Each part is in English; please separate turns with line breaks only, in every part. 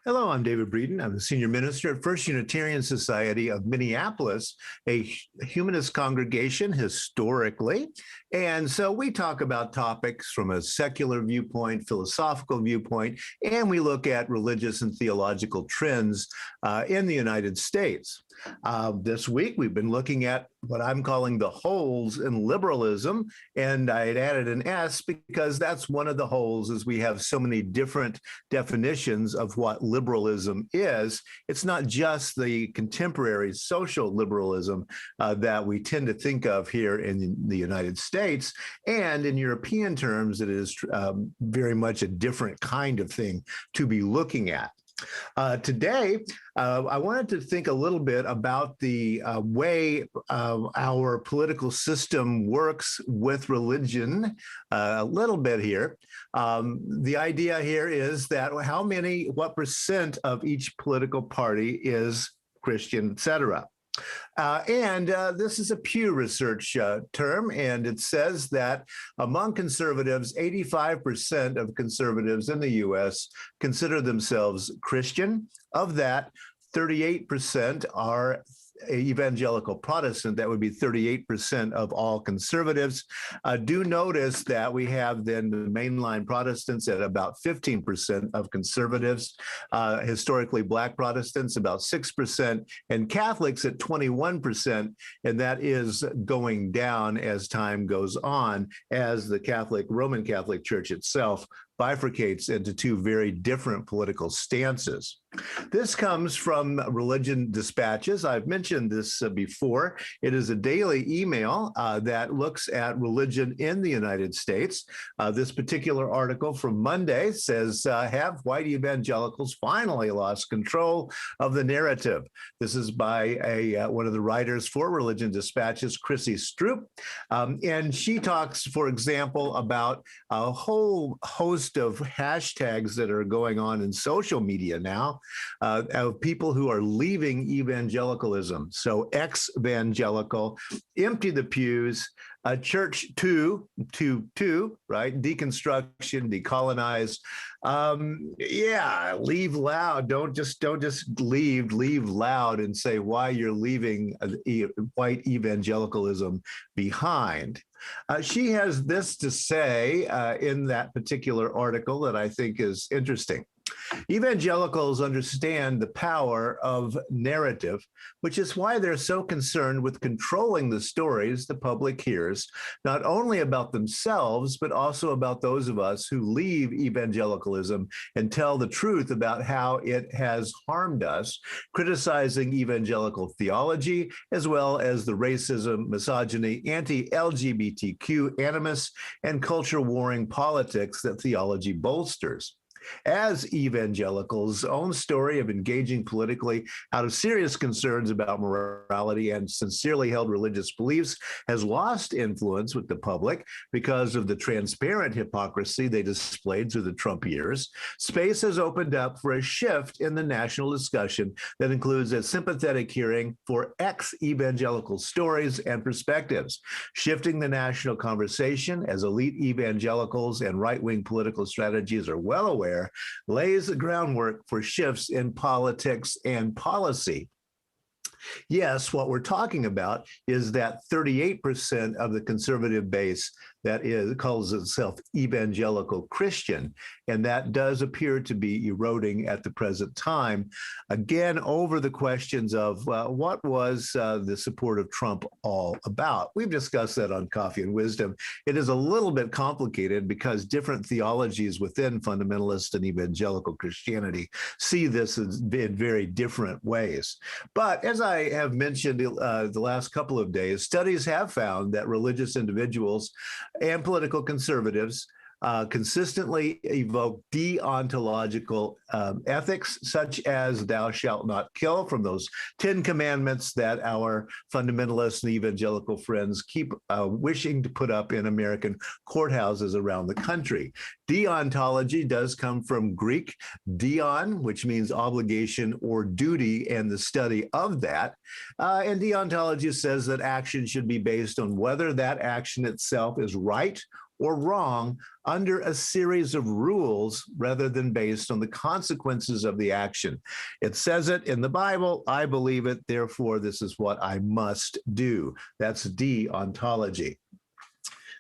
Hello, I'm David Breeden. I'm the senior minister at First Unitarian Society of Minneapolis, a humanist congregation historically. And so we talk about topics from a secular viewpoint, philosophical viewpoint, and we look at religious and theological trends in the United States. This week, we've been looking at what I'm calling the holes in liberalism, and I had added an S because that's one of the holes, as we have so many different definitions of what liberalism is. It's not just the contemporary social liberalism that we tend to think of here in the United States, and in European terms, it is very much a different kind of thing to be looking at. Today, I wanted to think a little bit about the way our political system works with religion, a little bit here. The idea here is that what percent of each political party is Christian, et cetera. This is a Pew Research term, and it says that among conservatives, 85% of conservatives in the U.S. consider themselves Christian. Of that, 38% are evangelical Protestant. That would be 38% of all conservatives. Do notice that we have then the mainline Protestants at about 15% of conservatives, historically Black Protestants about 6%, and Catholics at 21%, and that is going down as time goes on, as the Roman Catholic Church itself bifurcates into two very different political stances. This comes from Religion Dispatches. I've mentioned this before. It is a daily email that looks at religion in the United States. This particular article from Monday says, have white evangelicals finally lost control of the narrative? This is by one of the writers for Religion Dispatches, Chrissy Stroop. And she talks, for example, about a whole host of hashtags that are going on in social media now of people who are leaving evangelicalism. So ex-evangelical, empty the pews, church two, right? Deconstruction, decolonize. Leave loud. Don't just leave loud and say why you're leaving white evangelicalism behind. She has this to say in that particular article that I think is interesting. Evangelicals understand the power of narrative, which is why they're so concerned with controlling the stories the public hears, not only about themselves, but also about those of us who leave evangelicalism and tell the truth about how it has harmed us, criticizing evangelical theology, as well as the racism, misogyny, anti-LGBTQ animus, and culture warring politics that theology bolsters. As evangelicals' own story of engaging politically out of serious concerns about morality and sincerely held religious beliefs has lost influence with the public because of the transparent hypocrisy they displayed through the Trump years, space has opened up for a shift in the national discussion that includes a sympathetic hearing for ex-evangelical stories and perspectives, shifting the national conversation as elite evangelicals and right-wing political strategies are well aware, lays the groundwork for shifts in politics and policy. Yes, what we're talking about is that 38% of the conservative base that calls itself evangelical Christian, and that does appear to be eroding at the present time, again, over the questions of what was the support of Trump all about. We've discussed that on Coffee and Wisdom. It is a little bit complicated because different theologies within fundamentalist and evangelical Christianity see this in very different ways. But as I have mentioned the last couple of days, studies have found that religious individuals and political conservatives consistently evoke deontological ethics, such as thou shalt not kill, from those 10 commandments that our fundamentalist and evangelical friends keep wishing to put up in American courthouses around the country. Deontology does come from Greek deon, which means obligation or duty, and the study of that. And deontology says that action should be based on whether that action itself is right or wrong under a series of rules rather than based on the consequences of the action. It says it in the Bible. I believe it. Therefore, this is what I must do. That's deontology.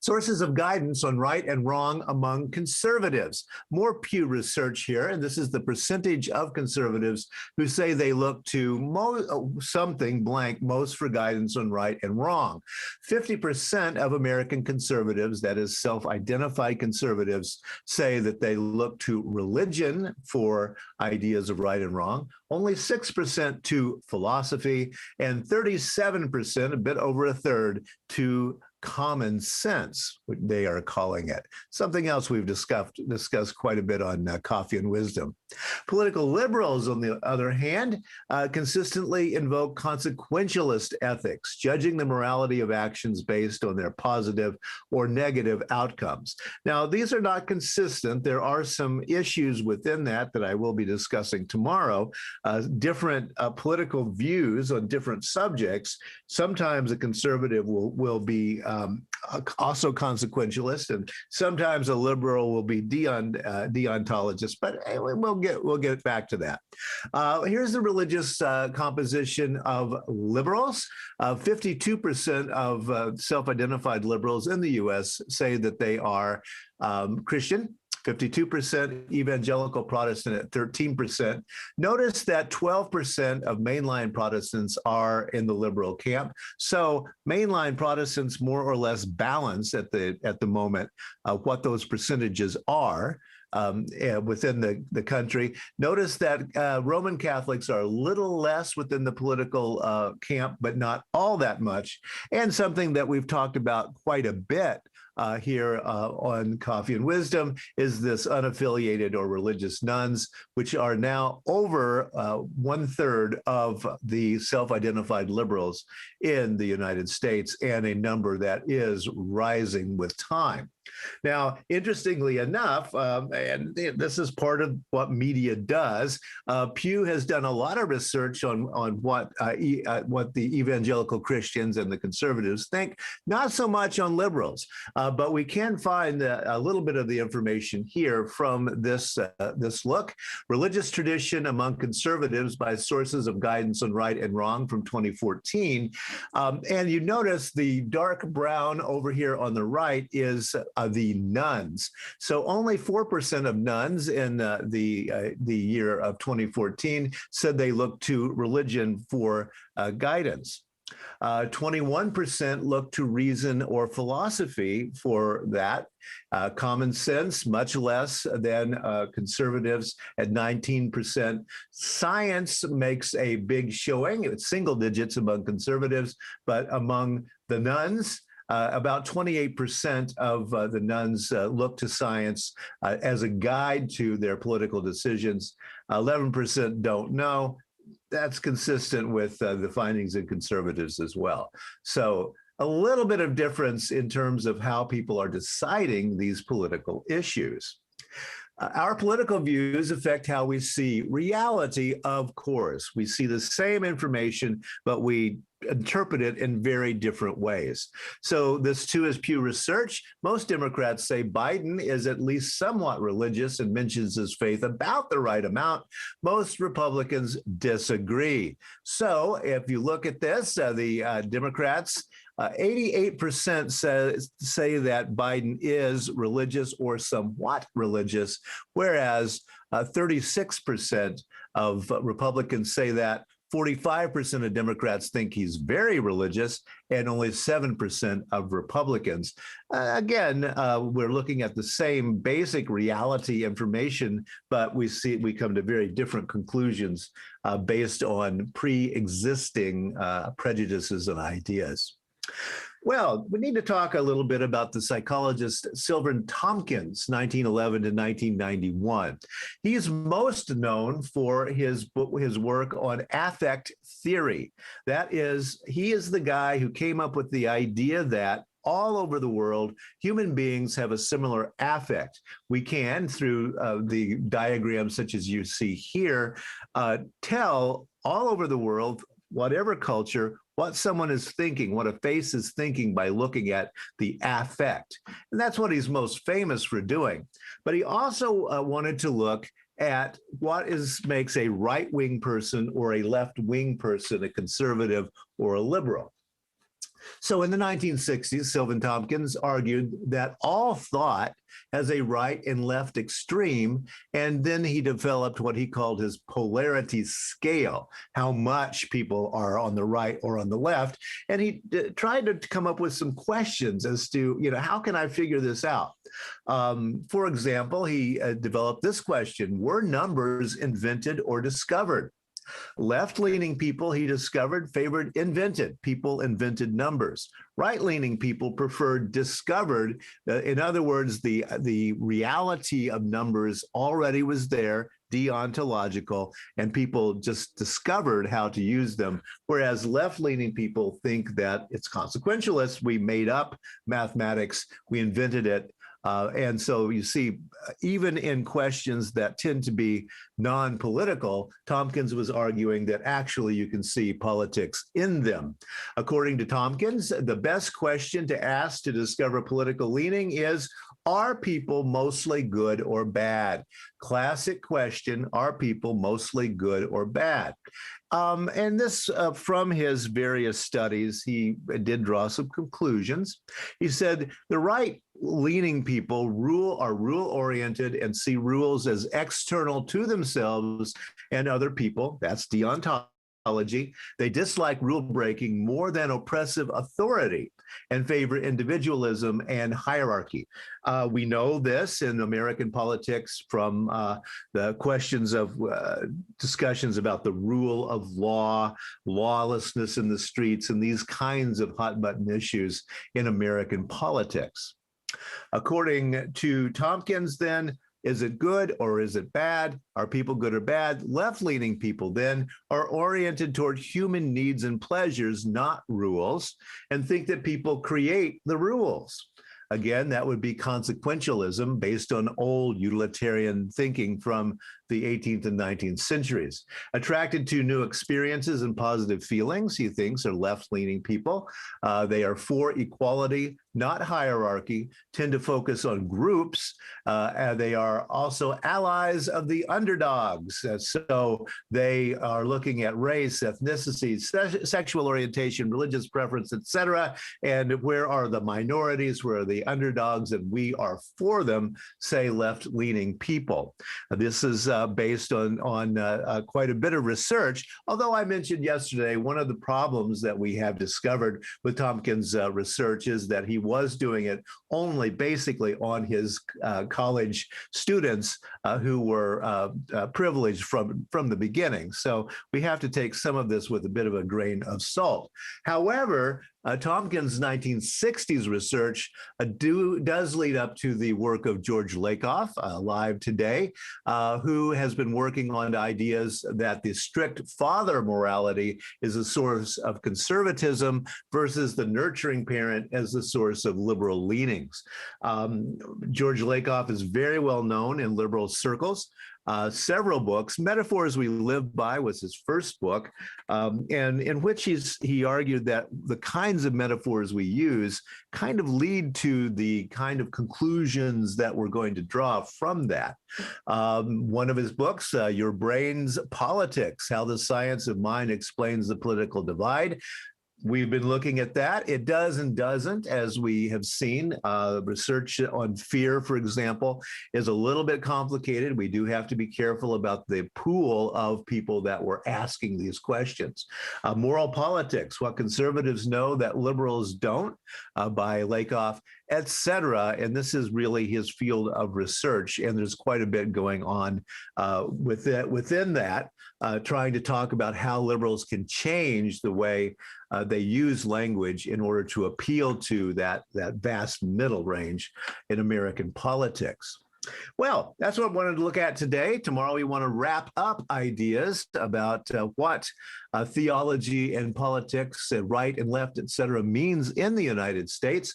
Sources of guidance on right and wrong among conservatives. More Pew research here, and this is the percentage of conservatives who say they look to something blank most for guidance on right and wrong. 50% of American conservatives, that is self-identified conservatives, say that they look to religion for ideas of right and wrong. Only 6% to philosophy, and 37%, a bit over a third, to common sense, what they are calling it. Something else we've discussed quite a bit on Coffee and Wisdom. Political liberals, on the other hand, consistently invoke consequentialist ethics, judging the morality of actions based on their positive or negative outcomes. Now, these are not consistent. There are some issues within that I will be discussing tomorrow. Different political views on different subjects. Sometimes a conservative will be also consequentialist, and sometimes a liberal will be deontologist. But we'll get back to that. Here's the religious composition of liberals. 52% of self-identified liberals in the U.S. say that they are Christian. 52% evangelical Protestant at 13%. Notice that 12% of mainline Protestants are in the liberal camp. So mainline Protestants more or less balance at the moment what those percentages are. Within the country. Notice that Roman Catholics are a little less within the political camp, but not all that much. And something that we've talked about quite a bit here on Coffee and Wisdom is this unaffiliated or religious nuns, which are now over 1/3 of the self-identified liberals in the United States, and a number that is rising with time. Now, interestingly enough, and this is part of what media does, Pew has done a lot of research on what the evangelical Christians and the conservatives think, not so much on liberals, but we can find a little bit of the information here from this look. Religious tradition among conservatives by sources of guidance on right and wrong from 2014. And you notice the dark brown over here on the right is the nuns. So only 4% of nuns in the year of 2014 said they looked to religion for guidance. 21% look to reason or philosophy for that. Common sense, much less than conservatives at 19%. Science makes a big showing. It's single digits among conservatives, but among the nuns, about 28% of the nuns look to science as a guide to their political decisions. 11% don't know. That's consistent with the findings in conservatives as well. So a little bit of difference in terms of how people are deciding these political issues. Our political views affect how we see reality, of course. We see the same information, but we interpret it in very different ways. So this too is Pew Research. Most Democrats say Biden is at least somewhat religious and mentions his faith about the right amount. Most Republicans disagree. So if you look at this, the Democrats, 88% say that Biden is religious or somewhat religious, whereas 36% of Republicans say that. 45% of Democrats think he's very religious, and only 7% of Republicans. Again, we're looking at the same basic reality information, but we come to very different conclusions based on pre-existing prejudices and ideas. Well, we need to talk a little bit about the psychologist Silvan Tomkins, 1911 to 1991. He's most known for his work on affect theory. That is, he is the guy who came up with the idea that all over the world, human beings have a similar affect. We can, through the diagram such as you see here, tell all over the world, whatever culture, what someone is thinking, what a face is thinking by looking at the affect. And that's what he's most famous for doing. But he also wanted to look at what makes a right-wing person or a left-wing person, a conservative or a liberal. So in the 1960s, Sylvan Tompkins argued that all thought has a right and left extreme, and then he developed what he called his polarity scale, how much people are on the right or on the left, and he tried to come up with some questions as to, how can I figure this out? For example, he developed this question: were numbers invented or discovered? Left-leaning people, he discovered, favored invented. People invented numbers. Right-leaning people preferred discovered. In other words, the reality of numbers already was there, deontological, and people just discovered how to use them. Whereas left-leaning people think that it's consequentialist. We made up mathematics. We invented it. And so you see, even in questions that tend to be non-political, Tompkins was arguing that actually you can see politics in them. According to Tompkins, the best question to ask to discover political leaning is, are people mostly good or bad? Classic question, are people mostly good or bad? And this, from his various studies, he did draw some conclusions. He said the right-leaning people are rule-oriented and see rules as external to themselves and other people. That's deontology. They dislike rule breaking more than oppressive authority and favor individualism and hierarchy. We know this in American politics from the questions of discussions about the rule of law, lawlessness in the streets, and these kinds of hot button issues in American politics. According to Tompkins, then, is it good or is it bad? Are people good or bad? Left-leaning people then are oriented toward human needs and pleasures, not rules, and think that people create the rules. Again, that would be consequentialism based on old utilitarian thinking from the 18th and 19th centuries. Attracted to new experiences and positive feelings, he thinks, are left-leaning people. They are for equality, not hierarchy, tend to focus on groups. And they are also allies of the underdogs. So they are looking at race, ethnicity, sexual orientation, religious preference, etc. And where are the minorities? Where are the underdogs? And we are for them, say left-leaning people. This is based on quite a bit of research. Although I mentioned yesterday, one of the problems that we have discovered with Tompkins' research is that he was doing it only basically on his college students who were privileged from the beginning. So we have to take some of this with a bit of a grain of salt. However, Tompkins' 1960s research does lead up to the work of George Lakoff, alive today, who has been working on ideas that the strict father morality is a source of conservatism versus the nurturing parent as the source of liberal leanings. George Lakoff is very well known in liberal circles. Several books. Metaphors We Live By was his first book, and in which he argued that the kinds of metaphors we use kind of lead to the kind of conclusions that we're going to draw from that. One of his books, Your Brain's Politics, How the Science of Mind Explains the Political Divide. We've been looking at that. It does and doesn't, as we have seen. Research on fear, for example, is a little bit complicated. We do have to be careful about the pool of people that were asking these questions. Moral Politics, What Conservatives Know That Liberals Don't, by Lakoff, etc. And this is really his field of research, and there's quite a bit going on within that, trying to talk about how liberals can change the way they use language in order to appeal to that vast middle range in American politics. Well, that's what I wanted to look at today. Tomorrow, we want to wrap up ideas about what theology and politics, right and left, et cetera, means in the United States.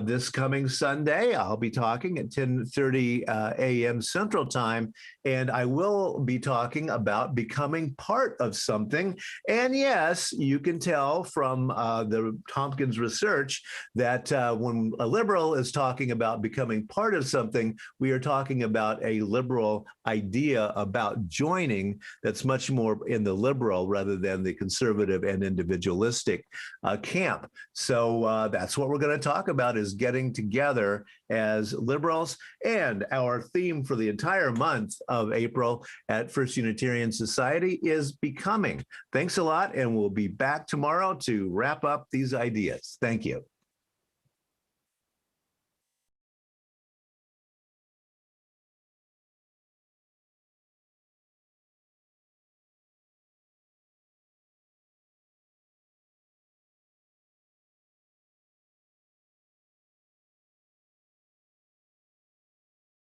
This coming Sunday, I'll be talking at 10:30 a.m. Central Time, and I will be talking about becoming part of something. And yes, you can tell from the Tompkins research that when a liberal is talking about becoming part of something, we are talking about a liberal idea about joining that's much more in the liberal rather than the conservative and individualistic camp. So that's what we're going to talk about, is getting together as liberals. And our theme for the entire month of April at First Unitarian Society is becoming. Thanks a lot, and we'll be back tomorrow to wrap up these ideas. Thank you.